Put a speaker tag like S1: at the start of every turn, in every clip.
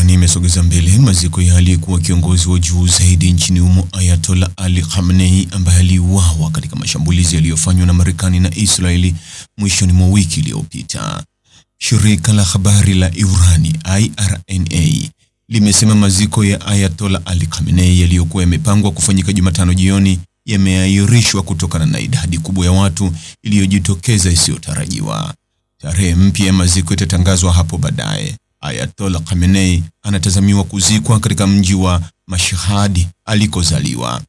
S1: Iran imesogeza mbele maziko ya aliyekuwa kiongozi wa juu zaidi nchini humo Ayatollah Ali Khamenei ambaye aliuawa katika mashambulizi yaliyofanywa na Marekani na Israeli mwishoni mwa wiki iliyopita. Shirika la habari la Irani IRNA limesema maziko ya Ayatollah Ali Khamenei yaliyokuwa yamepangwa kufanyika Jumatano jioni yameahirishwa kutokana na idadi kubwa ya watu iliyojitokeza isiyotarajiwa. Tarehe mpya ya maziko itatangazwa hapo baadaye. Ayatollah Khamenei anatazamiwa kuzikwa katika mji wa Mashhad alikozaliwa.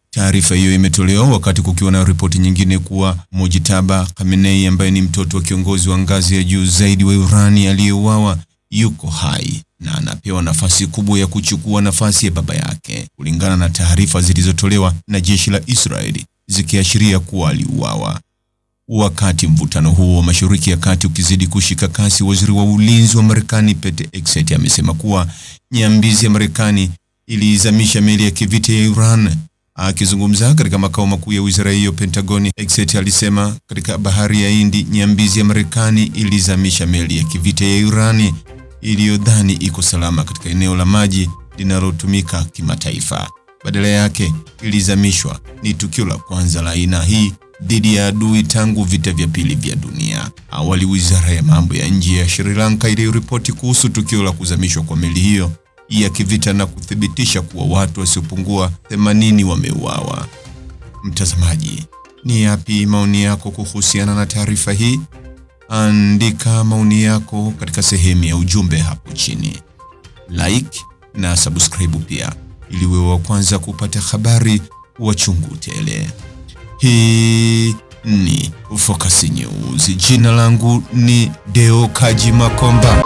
S1: Taarifa hiyo imetolewa wakati kukiwa na ripoti nyingine kuwa Mojtaba Khamenei ambaye ni mtoto wa kiongozi wa ngazi ya juu zaidi wa Irani aliyeuawa yuko hai na anapewa nafasi kubwa ya kuchukua nafasi ya baba yake, kulingana na taarifa zilizotolewa na jeshi la Israeli zikiashiria kuwa aliuawa. Wakati mvutano huo wa Mashariki ya Kati ukizidi kushika kasi, waziri wa ulinzi wa Marekani Pete Hegseth amesema kuwa nyambizi ya Marekani ilizamisha meli ya kivita ya Iran. Akizungumza katika makao makuu ya wizara hiyo Pentagon, Hegseth alisema katika bahari ya Hindi nyambizi ya Marekani ilizamisha meli ya kivita ya Iran iliyodhani iko salama katika eneo la maji linalotumika kimataifa. Badala yake ilizamishwa. Ni tukio la kwanza la aina hii dhidi ya adui tangu vita vya pili vya dunia. Awali wizara ya mambo ya nje ya Sri Lanka iliripoti kuhusu tukio la kuzamishwa kwa meli hiyo ya kivita na kuthibitisha kuwa watu wasiopungua 80 wameuawa. Mtazamaji, ni yapi maoni yako kuhusiana na taarifa hii? Andika maoni yako katika sehemu ya ujumbe hapo chini. Like na subscribe pia ili wewe wa kwanza kupata habari wa chungu tele. Hii ni Focus News. Jina langu ni Deo Kaji Makomba.